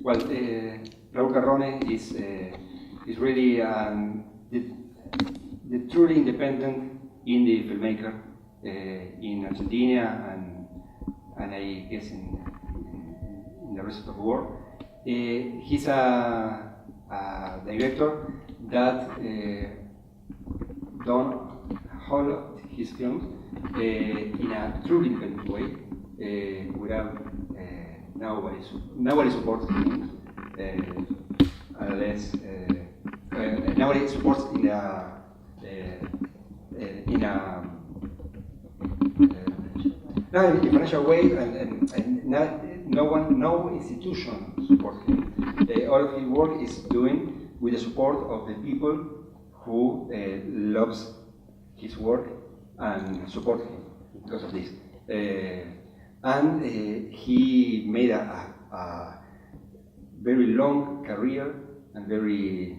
Well, Raúl Carrone is really the truly independent indie filmmaker in Argentina and I guess in the rest of the world. He's a director that done all of his films in a truly independent way, without nobody supports him, unless nobody supports in a financial way, and no institution supports him. All of his work is doing with the support of the people who loves his work and support him because of this. And he made a very long career and very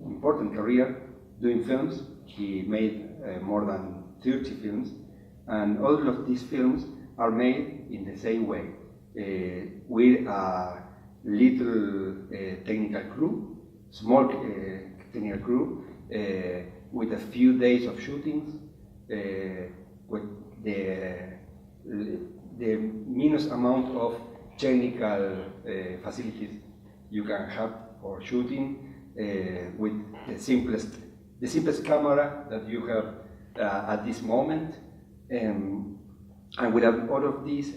important career doing films. He made more than 30 films, and all of these films are made in the same way, with a little technical crew, small technical crew, with a few days of shootings, with the minus amount of technical facilities you can have for shooting, with the simplest camera that you have at this moment, and with all of this,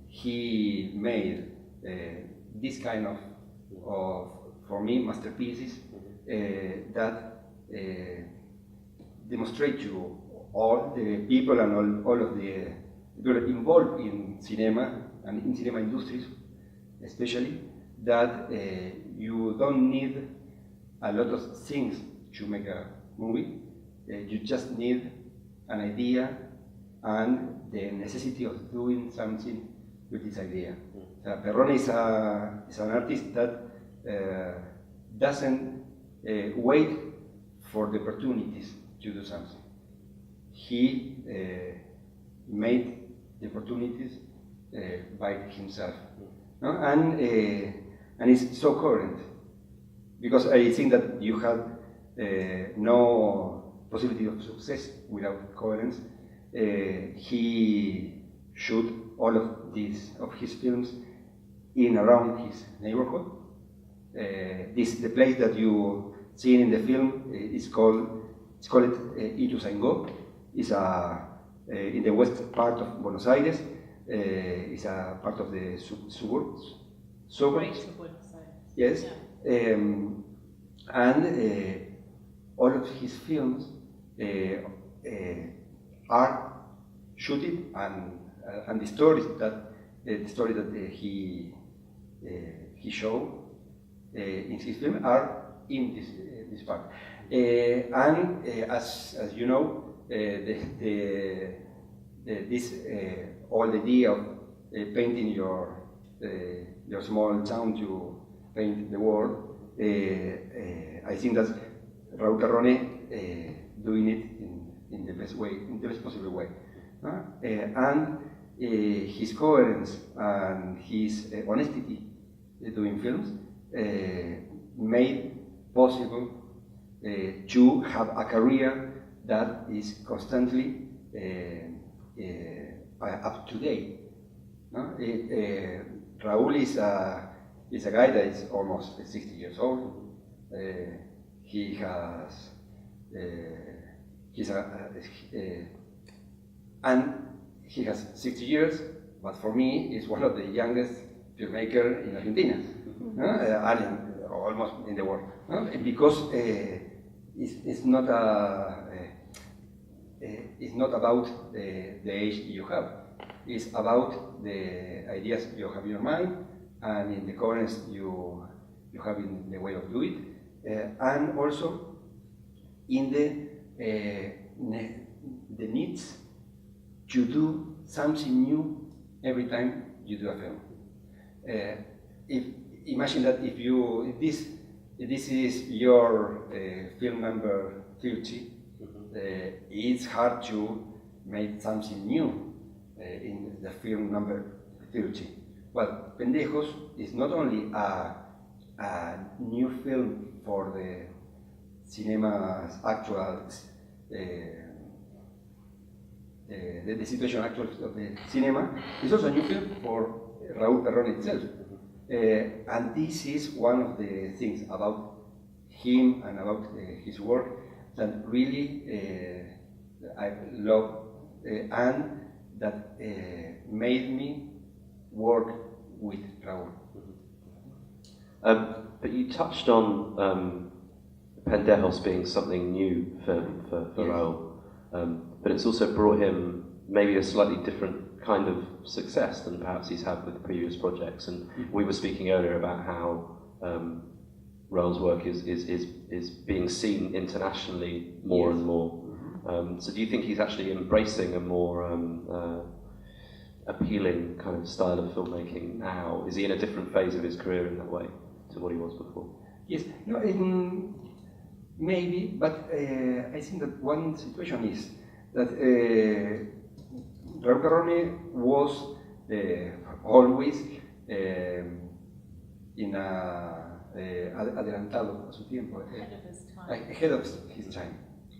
he made this kind of for me masterpieces that demonstrate to all the people and all of the people involved in cinema and in cinema industries, especially, that you don't need a lot of things to make a movie. You just need an idea and the necessity of doing something with this idea. Perrone is an artist that doesn't wait for the opportunities to do something. He made the opportunities by himself, no? And it's so current, because I think that you have no possibility of success without coherence. He shot all of his films in around his neighborhood. The place that you see in the film is called Ituzaingó. It's in the west part of Buenos Aires. It's a part of the suburbs. Great of Buenos Aires. Yes. Yeah. And all of his films are shooted, and the story that he showed in his film are in this part. And as you know, this whole idea of painting your small town to paint the world, I think that Raúl Carrone doing it in the best way, in the best possible way, and his coherence and his honesty doing films made possible to have a career that is constantly up to date. Raúl is a guy that is almost 60 years old. He has and he has 60 years, but for me, he's one of the youngest filmmakers in Argentina, almost in the world, because it's not about the age you have. It's about the ideas you have in your mind and in the coherence you have in the way of doing it, and also in the needs to do something new every time you do a film. Imagine that if this is your film number 30, it's hard to make something new in the film number 30. well, Pendejos is not only a new film for the cinema's actual, the situation actual of the cinema, it's also a new film for Raúl Perrone itself. And this is one of the things about him and about his work that really I love and that made me work with Raúl. But you touched on Pendejos being something new for Yes. Raúl, but it's also brought him maybe a slightly different kind of success than perhaps he's had with previous projects. And we were speaking earlier about how Raúl's work is being seen internationally more Yes. and more. So do you think he's actually embracing a more appealing kind of style of filmmaking now? Is he in a different phase of his career in that way to what he was before? Yes, no, maybe, but I think that one situation is that Raúl Perrone was always in adelantado a su tiempo, Ahead of his time. ahead of his time,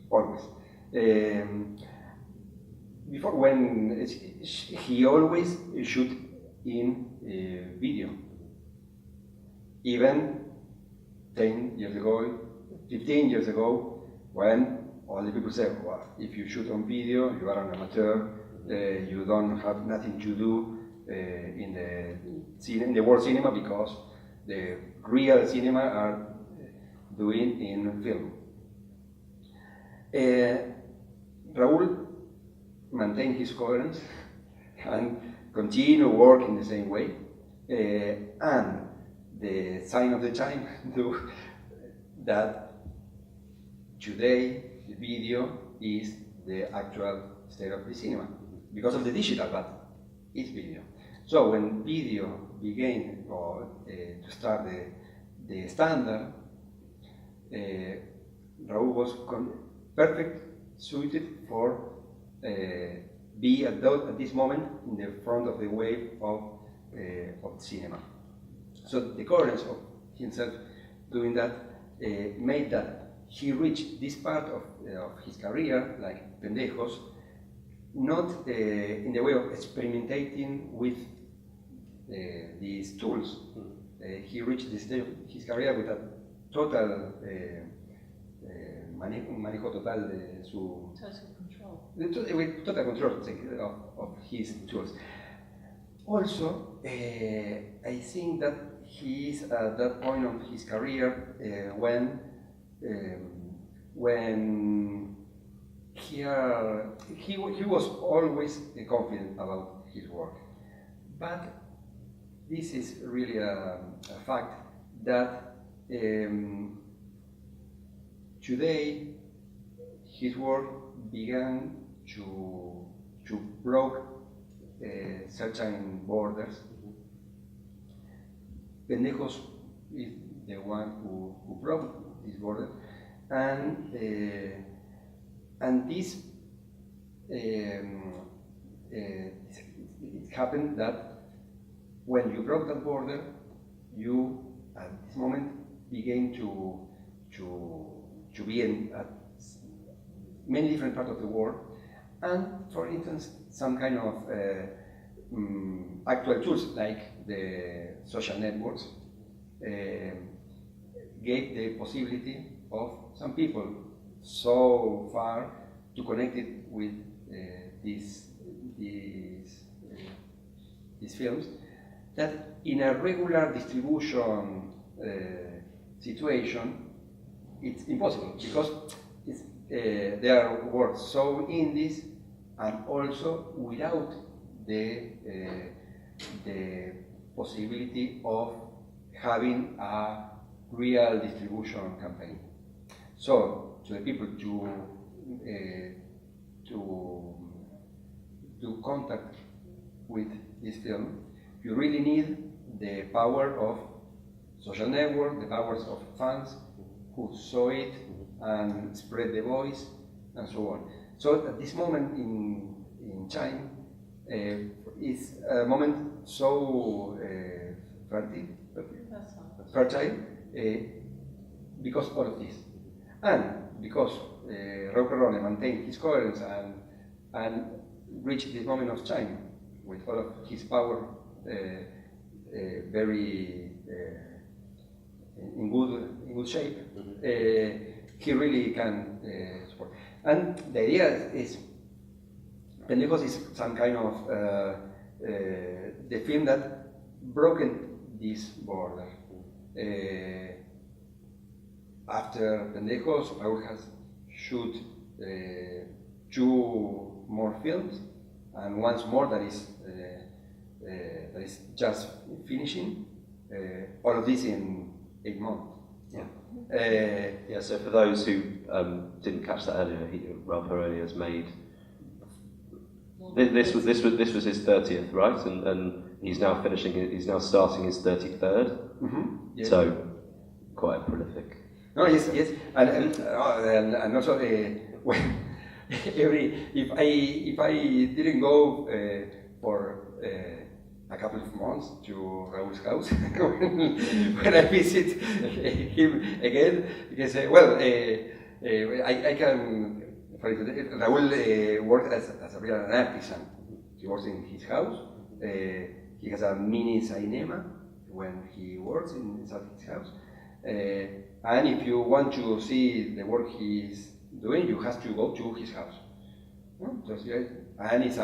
always. Before, when he always shoot in video, even 10 years ago, 15 years ago, when all the people say, well, if you shoot on video, you are an amateur, you don't have nothing to do in the world cinema because the real cinema are doing in film. Raúl maintained his coherence and continue working the same way, and the sign of the time do that today the video is the actual state of the cinema because of the digital, but it's video. So when video began to start the standard, Raúl was perfect suited for be at this moment in the front of the wave of cinema. So the coherence of himself doing that made that he reached this part of his career, like Pendejos, not in the way of experimenting with these tools. He reached this stage of his career with a total manejo total de su... Total control. With total control of his tools. Also, I think that he is at that point of his career when he was always confident about his work, but this is really a fact that today his work began to broke certain borders. Pendejos is the one who broke this border, and this it happened that when you broke that border, you at this moment began to be in many different parts of the world, and for instance, some kind of actual tools like the social networks gave the possibility of some people so far to connect it with these films that in a regular distribution situation it's impossible because they are works so indies and also without the possibility of having a real distribution campaign. So, to the people to contact with this film, you really need the power of social network, the powers of fans who saw it and spread the voice, and so on. So at this moment in time, is a moment so fertile, That's fine. fertile because all of this. And because Raúl Perrone maintained his coherence and reached this moment of time with all of his power very in good shape, he really can support. And the idea is Pendejos is some kind of the film that broken this border. After Pendejos, Raúl has shoot 2 more films, and once more that is just finishing. All of this in 8 months. Yeah. Yeah. So for those who didn't catch that earlier, Raúl Perrone has made. This was his 30th, right? And he's now finishing. He's now starting his 33rd. Mm-hmm. Yes. So quite prolific. No, yes, and also when if I didn't go for a couple of months to Raúl's house when I visit him again, because I can. For example, Raúl works as a real artisan. He works in his house. He has a mini cinema when he works inside his house. And if you want to see the work he is doing, you have to go to his house. And it's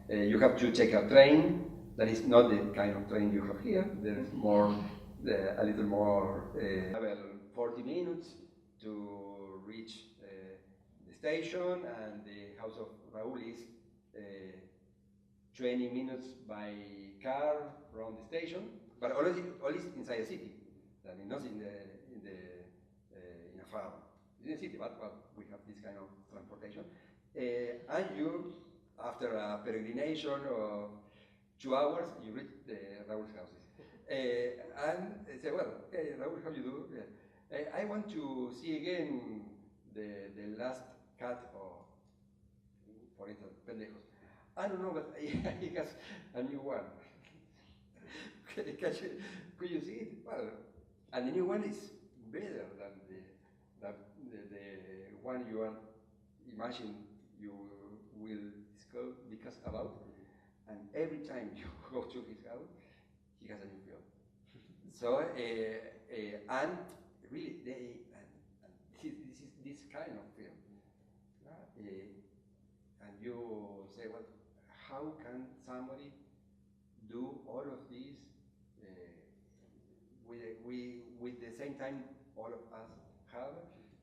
you have to take a train that is not the kind of train you have here. There is more, a little more, 40 minutes to reach the station, and the house of Raúl is 20 minutes by car from the station, but always inside the city. I mean, not in a farm. It's in the city, but we have this kind of transportation. And you, after a peregrination of 2 hours, you reach Raúl's house. And say, Raúl, how do you do? I want to see again the last cut of, for instance, Pendejos. I don't know, but he has a new one. Could you see it? Well, and the new one is better than the one you imagine you will discuss about. And every time you go to his house, he has a new film. So, and really, this is this kind of film. And you say, well, how can somebody do all of this with the same time all of us have,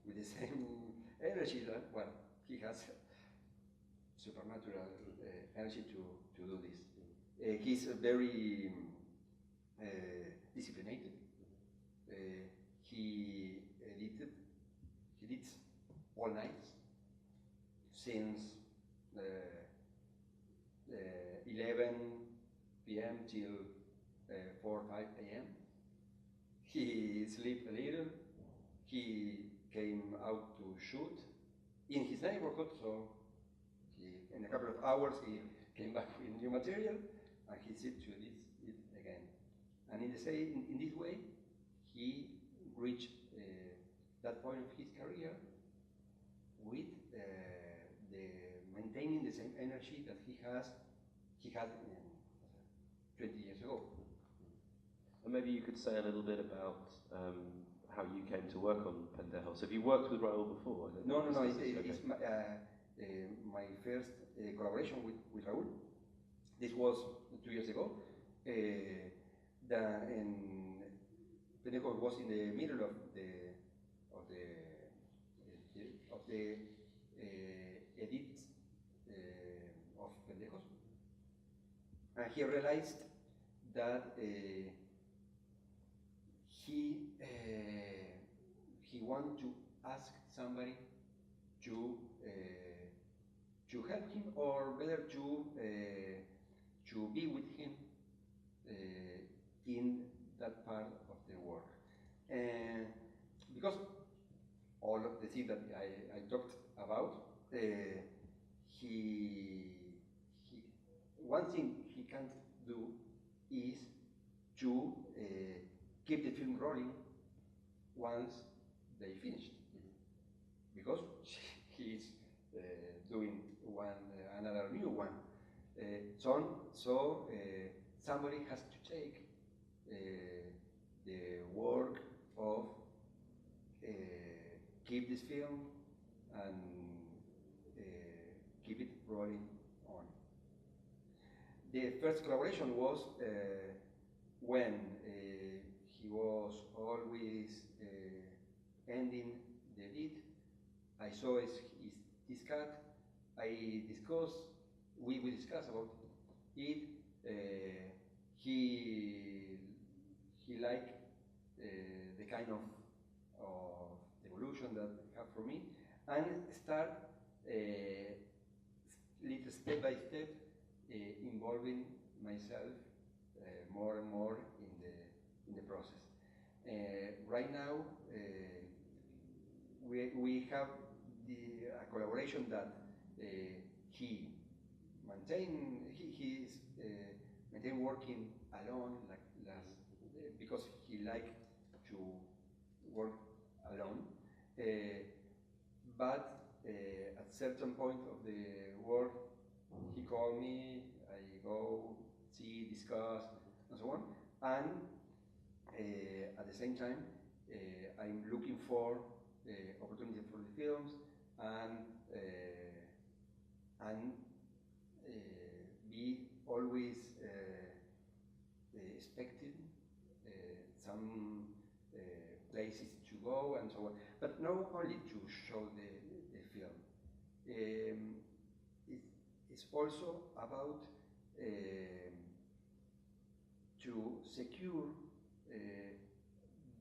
with the same energy that, well, he has supernatural energy to do this. He's very disciplined. He edits all nights since 11 p.m. till 4 or 5 a.m. He sleeps a little. He came out to shoot in his neighborhood, so in a couple of hours he came back with new material, and he sits to edit it again. And in this way, he reached that point of his career with maintaining the same energy that he had 20 years ago. And maybe you could say a little bit about how you came to work on Pendejos. Have you worked with Raúl before? No. It's my first collaboration with Raúl. This was 2 years ago. Pendejos was in the middle of the edits of Pendejos, and he realized that he wanted to ask somebody to help him, or better to be with him in that part of the work. Because all of the things that I talked about, one thing he can't do is to keep the film rolling once they finished, because he is doing another new one. So somebody has to take the work of keep this film and keep it rolling on. The first collaboration was when he was always ending the edit. I saw his cut. We discussed about it. He liked the kind of evolution that he had for me, and start little step by step involving myself more and more in the process. Right now, we have a collaboration that he is maintain working alone, because he liked to work alone. But at certain point of the work, he called me, I go see, discuss, and so on. And at the same time, I'm looking for opportunity for the films and be always expecting some places to go and so on, but not only to show the film. It's also about to secure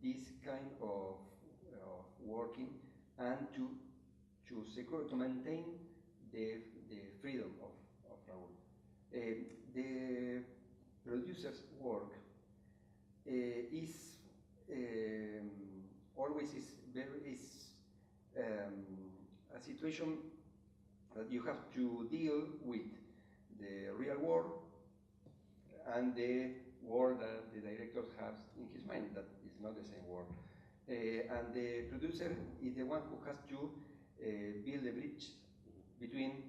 this kind of working, and to maintain the freedom of Raúl. The producer's work is always a situation that you have to deal with the real world and the world that the director has in his mind, that is not the same world. And the producer is the one who has to build a bridge between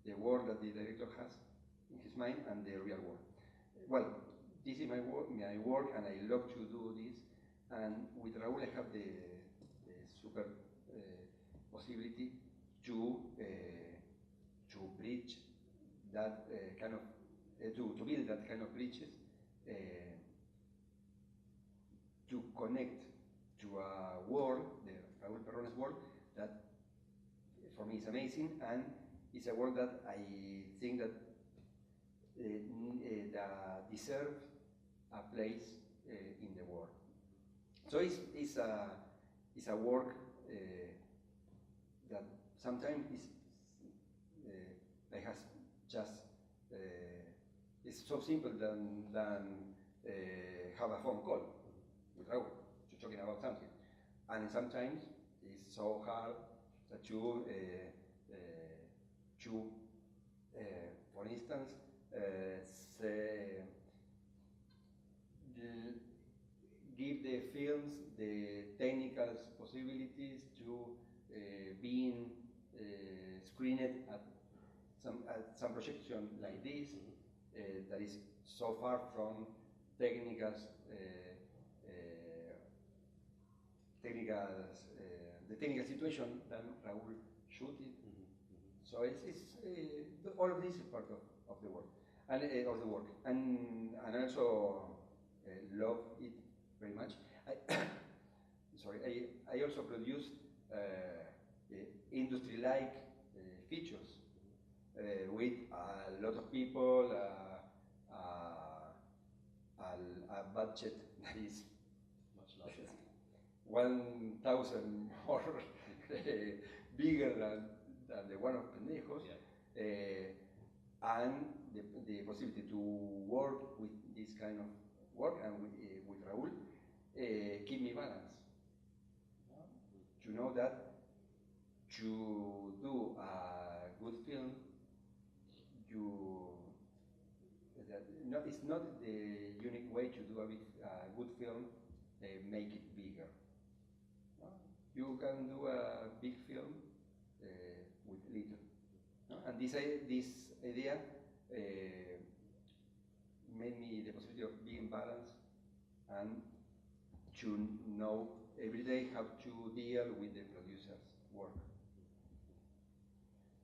the world that the director has in his mind and the real world. Well, this is my work, and I love to do this. And with Raúl, I have the super possibility to bridge that kind of to build that kind of bridges, to connect to a world, the Raúl Perrones world, that for me is amazing, and it's a world that I think that deserves a place in the world. So it's a work that sometimes it has just it's so simple than have a phone call with Raúl to talking about something, and sometimes it's so hard that you for instance, give the films the technical possibilities to being screened at some projection like this, that is so far from technical the technical situation that Raúl shot it. So it's all of this is part of the work and of the work, and I also love it very much. I also produce industry-like features with a lot of people, a budget that is Much larger. 1,000 more bigger than the one of Pendejos, Yeah. and the possibility to work with this kind of work and with Raúl keep me balanced. To know that to do a good film, you it's not the unique way to do a good film, make it bigger. No? You can do a big film with little. No? And this idea made me the possibility of being balanced and to know every day how to deal with the producer's work.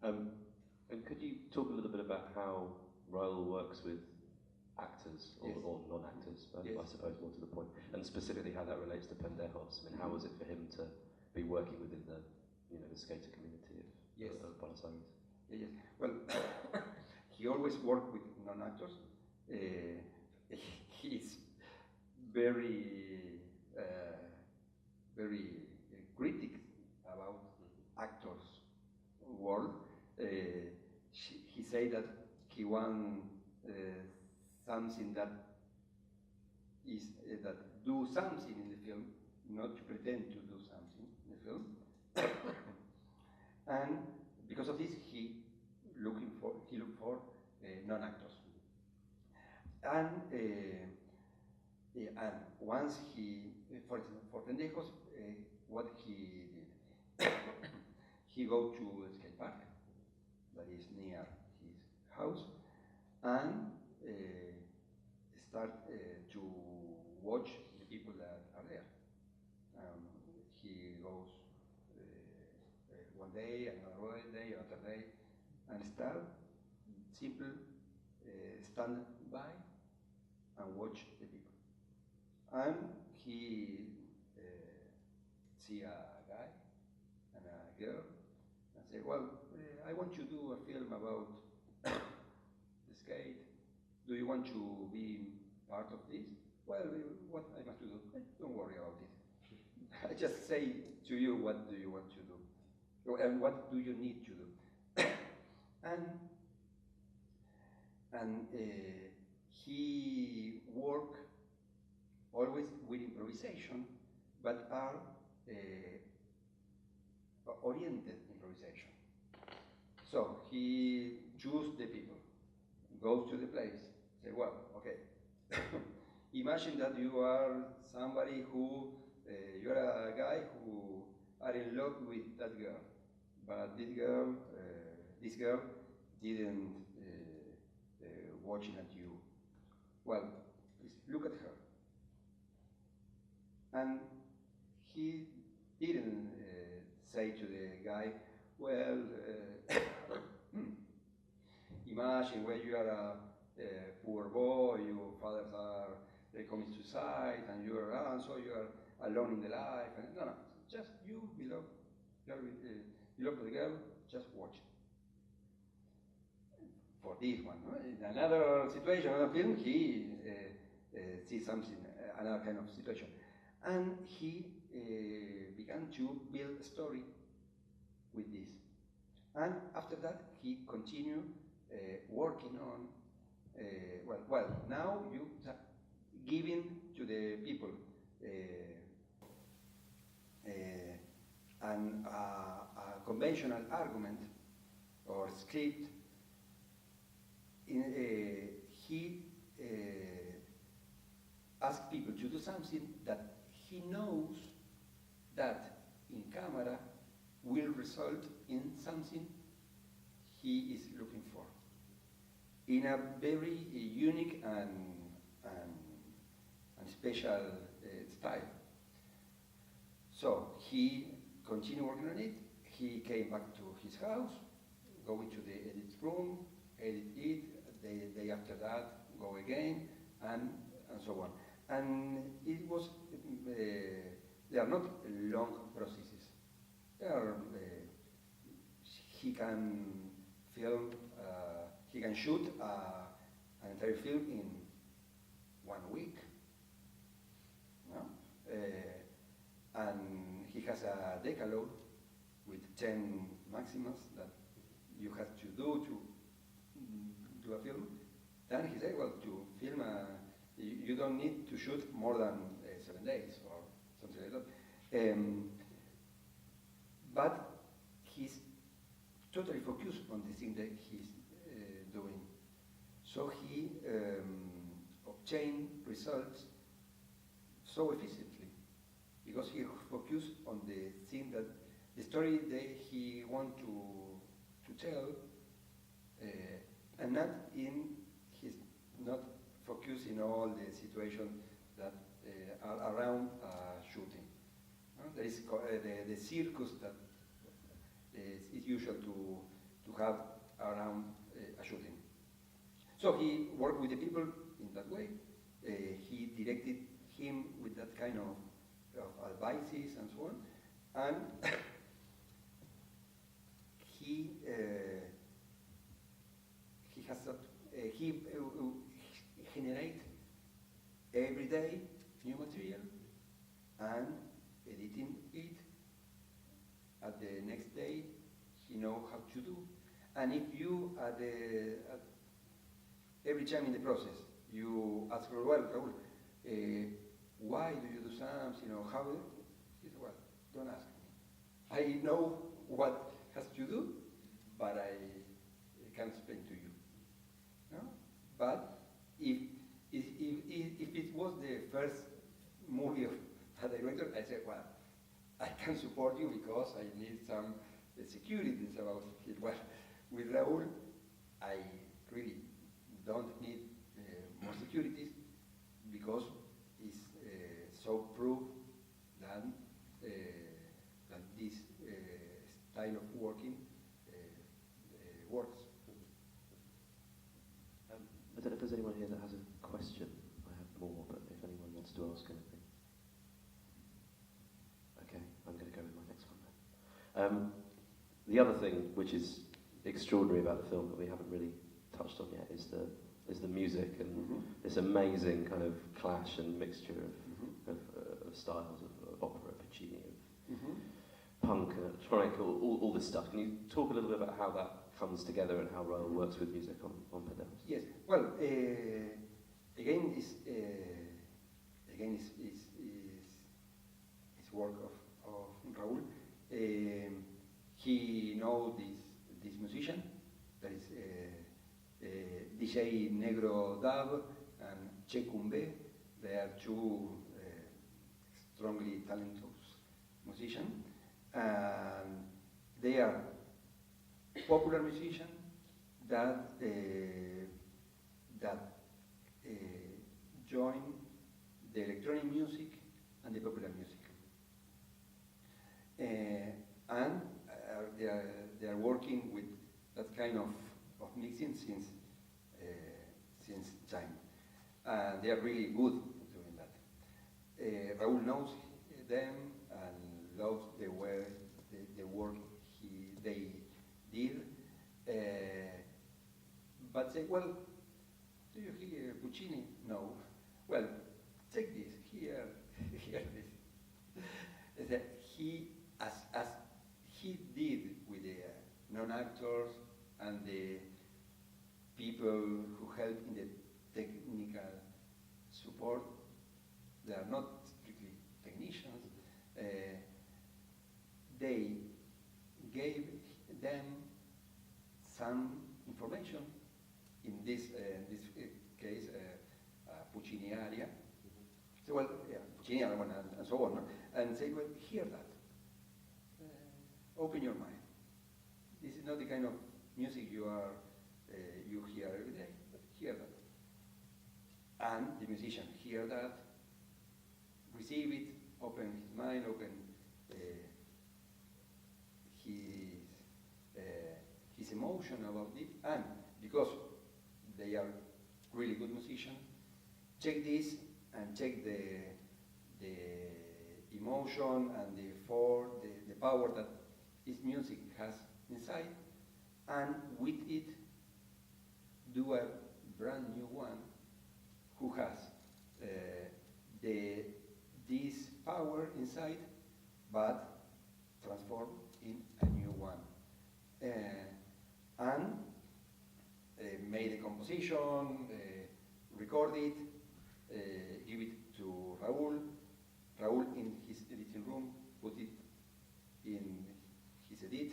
And could you talk a little bit about how Raul works with actors or, Yes. or non-actors, Yes. I suppose, more to the point, and specifically how that relates to Pendejos? I mean, how was it for him to be working within the, the skater community of, Yes. of Buenos Aires? Yes. Well, he always worked with non-actors. He's very, very critic about actors' world. He said that he wants something that is that do something in the film, not to pretend to do something in the film. And because of this, he looked for non-actors. And once he, for example, for Pendejos, what he did, he go to a skate park that is near his house, and start to watch the people that are there. He goes one day, another day, another day, and start simple stand by and watch the people. And he see a guy and a girl and say, well, I want to do a film about the skate. Do you want to be part of this? Well, what I must do? Don't worry about it. I just say to you, what do you want to do? And what do you need to do? and he work always with improvisation, but are oriented improvisation. So he choose the people, goes to the place, say, well, okay, imagine that you are somebody who, you're a guy who are in love with that girl, but this girl didn't watching at you. Well, please look at her. And he didn't say to the guy, well, imagine when you are a poor boy, your fathers are committing suicide, and you are so you are alone in the life. And no, just you belong to the girl, just watch. For this one, no? In another situation, another film, he sees something, another kind of situation, and he began to build a story with this. And after that, he continued working on. Well, now you giving to the people a conventional argument or script. He asked people to do something that he knows that in camera will result in something he is looking for, in a very unique and special style. So he continued working on it. He came back to his house, go into the edit room, edit it, the day after that, go again, and so on. And it was, they are not long processes. They are, he can film, he can shoot an entire film in 1 week, no? And he has a decalogue with 10 maxims that you have to do a film. Then he said, well, to film you don't need to shoot more than 7 days or something like that. But he's totally focused on the thing that he's doing. So he obtain results so efficiently, because he focused on the thing that the story that he want to tell, and not focus in all the situations that are around shooting. There is the circus that is usual to have around a shooting. So he worked with the people in that way. He directed him with that kind of advices and so on, and he has that, he generate every day new material and editing it. At the next day, he know how to do. And if you, every time in the process, you ask her, well, Raúl, why do you do something, how? He said, well, don't ask me. I know what has to do, but I can't explain to you. No? But if it was the first movie of a director, I said, well, I can support you because I need some securities about it. Well, with Raúl, I really don't need more securities because it's so proof that this style of working works. I don't know if there's anyone here that has a question. I have more, but if anyone wants to ask anything. Okay, I'm going to go with my next one then. The other thing which is extraordinary about the film that we haven't really touched on yet is the music and this amazing kind of clash and mixture of styles of opera, Puccini, of punk, electronic, all this stuff. Can you talk a little bit about how that comes together and how Raúl works with music on pedals? Yes. Well, again, it's work of Raúl. He knows this musician, that is DJ Negro Dub and Che Cumbe. They are two strongly talented musicians, and they are popular musicians that join the electronic music and the popular music, and they are working with that kind of mixing since time. They are really good doing that. Raúl knows them and loves the way the work they did. But say, well, do you hear Puccini? No. Well, take this, hear this. That as he did with the non-actors and the people who help in the technical support, they are not strictly technicians. They gave them some information, in this case, Puccini aria. So, well, yeah, Puccini aria and so on, no? And say, well, hear that. Open your mind. This is not the kind of music you hear every day, but hear that. And the musician hear that, receive it, open his mind, open his emotion about it, and because they are really good musicians, check this and check the emotion and the power that his music has inside, and with it do a brand new one who has this power inside, but transformed in a new one. And made a composition, record it, give it to Raúl. Raúl in his editing room put it in his edit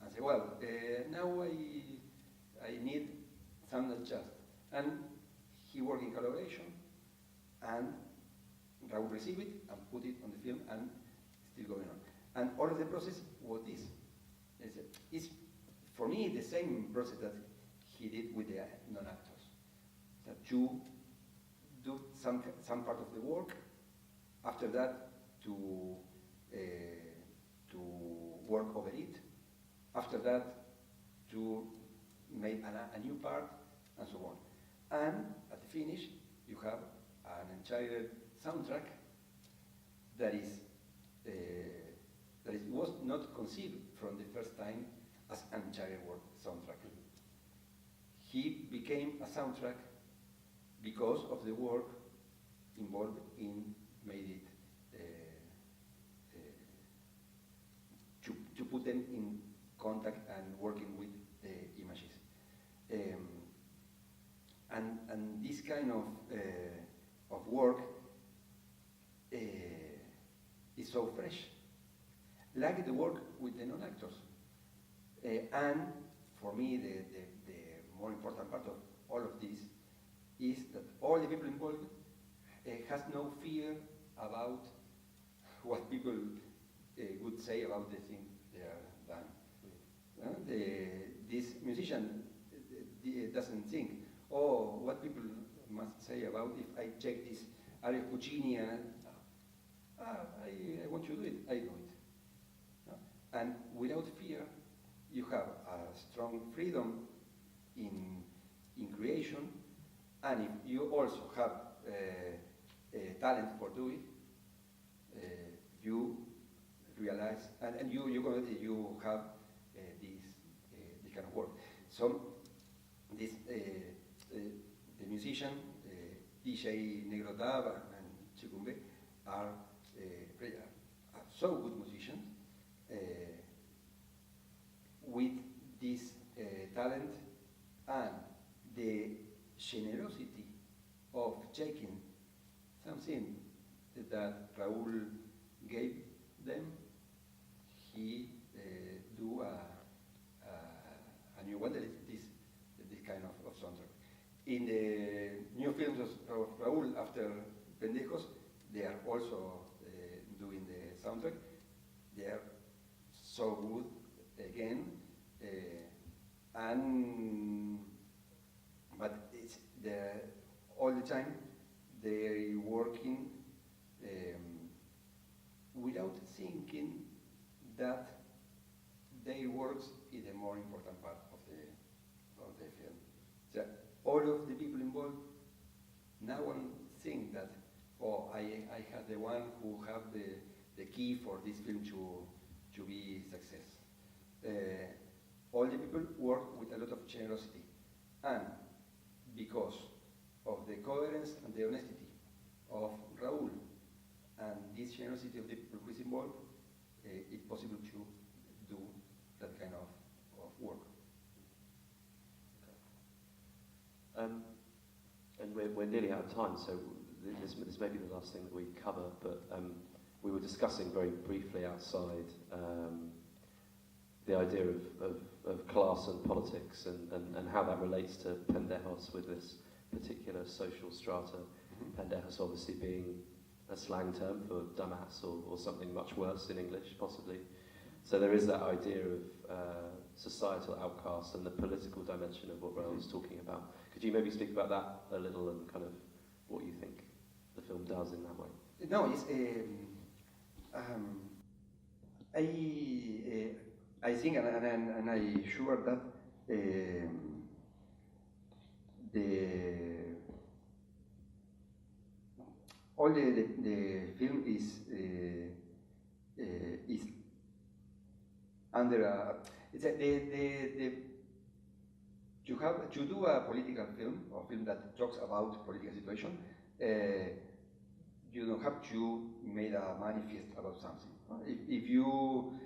and say, well, now I need some adjust. And he he worked in collaboration, and Raúl received it and put it on the film, and still going on. And all of the process was this. It's for me the same process that he did with the non-actors. That you do some part of the work, after that to work over it, after that to make a new part, and so on. And at the finish, you have an entire soundtrack that was not conceived from the first time as an entire work soundtrack. He became a soundtrack because of the work involved in made it to put them in contact and working with the images. And this kind of work is so fresh, like the work with the non-actors. And for me, the more important part of all of this is that all the people involved has no fear about what people would say about the thing they are done. This musician doesn't think, oh, what people must say about if I check this aria of Puccini and I want to do it, I do it. No? And without fear, you have a strong freedom in creation, and if you also have talent for doing it, you realize, and you have this kind of work. So this the musician DJ Negro Dava and Chicumbe are so good musicians with this talent and the generosity of checking something that Raúl gave them. He do a new one, this kind of soundtrack. In the new films of Raúl after Pendejos, they are also doing the soundtrack. They are so good again, but it's all the time they working without thinking that their works is the more important part of the film. So all of the people involved, no one think that, oh, I have the one who have the key for this film to be success. All the people work with a lot of generosity, and because of the coherence and the honesty of Raúl and this generosity of the people who is involved, it's possible to do that kind of work. And we're nearly out of time, so this may be the last thing that we cover, but we were discussing very briefly outside the idea of class and politics and how that relates to pendejos with this particular social strata. Pendejos obviously being a slang term for dumbass or something much worse in English, possibly. So there is that idea of societal outcast and the political dimension of what Raúl was talking about. Could you maybe speak about that a little and kind of what you think the film does in that way? No, it's I think, and I'm sure that all the film is under you have to do a political film or film that talks about political situation. You don't have to make a manifest about something. If you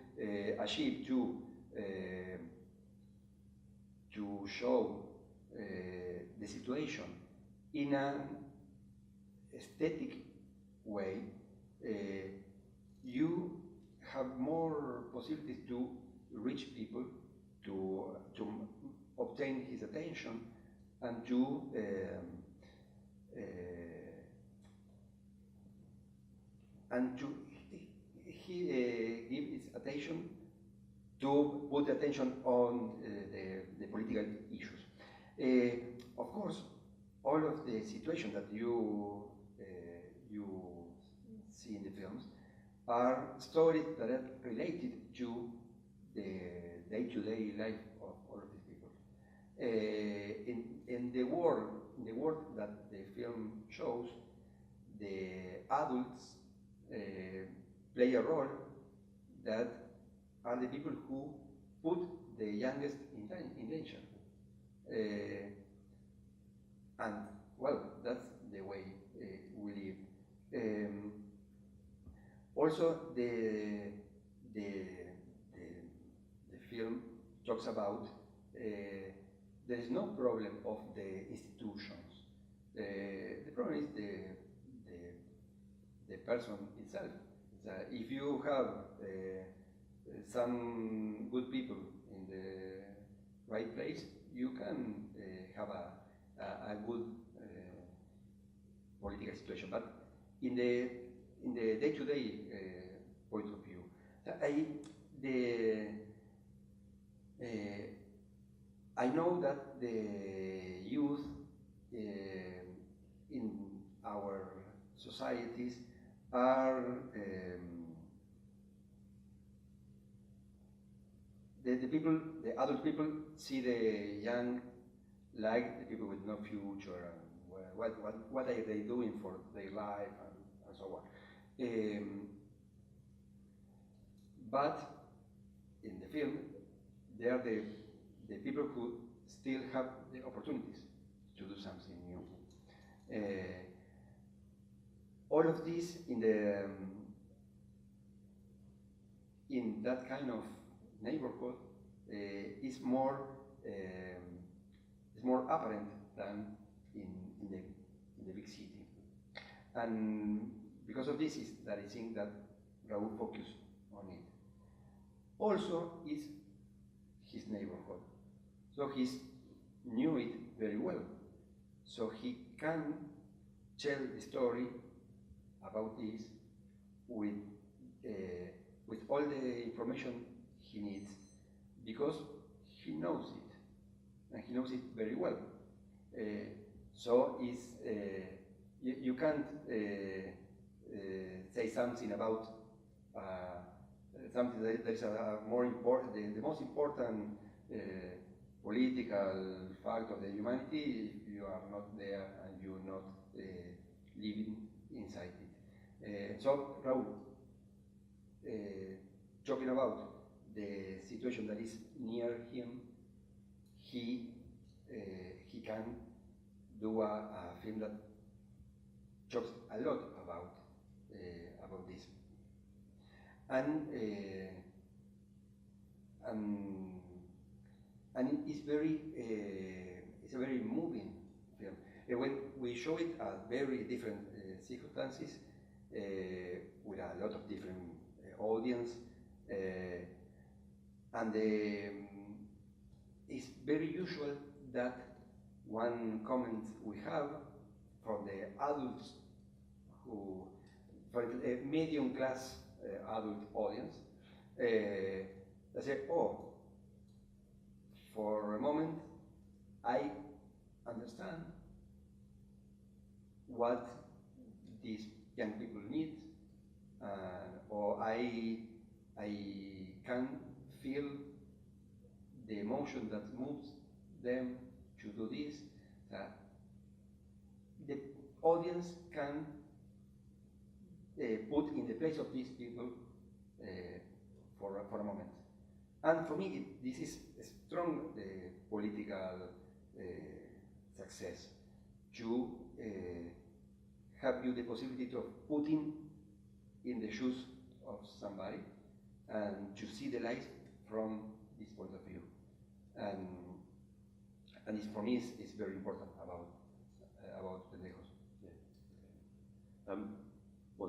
achieve to show the situation in an aesthetic way, you have more possibilities to reach people, to obtain his attention, and to and he give his attention to put attention on the political issues. Of course, all of the situations that you see in the films are stories that are related to the day-to-day life of all of these people. In the world that the film shows, the adults play a role that are the people who put the youngest in danger. And well, that's the way we live. Also, the film talks about there is no problem of the institutions. The problem is the person itself. If you have some good people in the right place, you can have a good political situation. But in the day-to-day point of view, I know that the youth in our societies are the adult people see the young like the people with no future, and what are they doing for their life, and so on. But in the film, they are the people who still have the opportunities to do something new. All of this in that kind of neighborhood is more apparent than in the big city, and because of this is that I think that Raúl focused on it. Also, is his neighborhood, so he knew it very well, so he can tell the story about this with all the information he needs, because he knows it, and he knows it very well. So it's, you can't say something about something that is more important, the most important political fact of the humanity, if you are not there and you're not living inside it. So Raúl, talking about the situation that is near him, he can do a film that talks a lot about this, and it's a very moving film. When we show it at very different circumstances, with a lot of different audience, and it's very usual that one comment we have from the adults who, for a medium class adult audience, they say, oh, for a moment I understand what these young people need, or I can feel the emotion that moves them to do this. The audience can put in the place of these people for a moment. And for me, this is a strong political success, to have you the possibility of putting in the shoes of somebody and to see the life from this point of view. And it's, for me, it's very important about the Pendejos. Yeah. Well,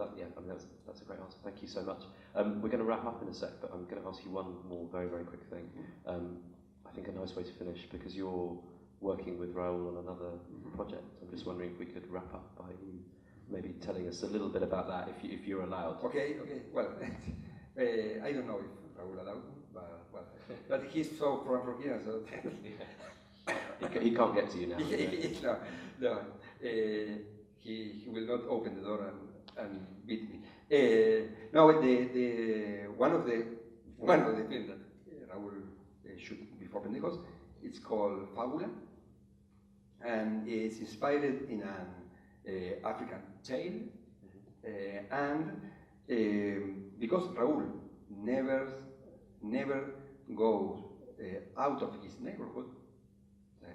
that's a great answer. Thank you so much. We're going to wrap up in a sec, but I'm going to ask you one more very, very quick thing. I think a nice way to finish, because you're working with Raúl on another project. I'm just wondering if we could wrap up by you maybe telling us a little bit about that, if you're allowed. Okay. Well, I don't know if Raúl allowed, but well, but he's so from here, so He can't get to you now. no. He will not open the door and beat me. No, one of the films that Raúl shoot before Pendejos, it's called Fábula, and it's inspired in an African tale, and because Raúl never goes out of his neighborhood,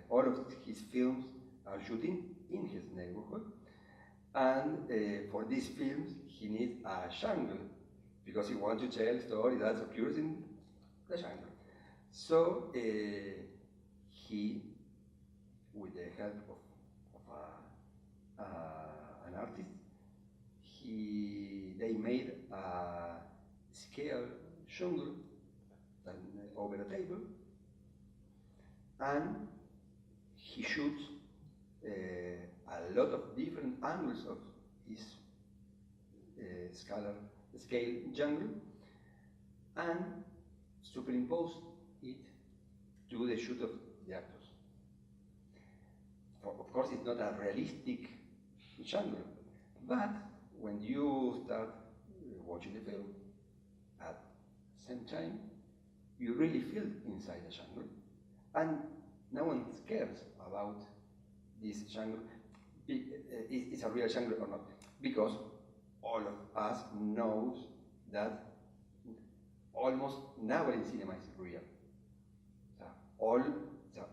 all of his films are shooting in his neighborhood, and for these films he needs a jungle because he wants to tell a story that occurs in the jungle. So he, with the help of an artist, they made a scale jungle over a table, and he shoots a lot of different angles of his scale jungle and superimpose it to the shoot of the actors. Of course, it's not a realistic jungle, but when you start watching the film, at the same time, you really feel inside the jungle, and no one cares about this jungle, is a real jungle or not, because all of us knows that almost never in cinema is real. So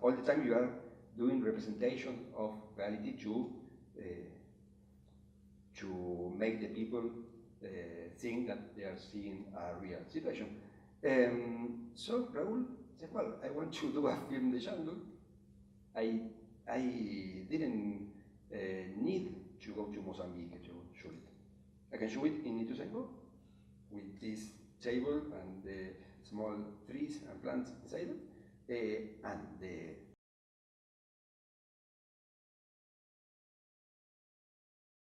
all the time you are doing representation of reality to make the people think that they are seeing a real situation. So Raúl said, well, I want to do a film in the jungle. I didn't need to go to Mozambique to shoot it. I can shoot it in Ituzaingó with this table and the small trees and plants inside it, and the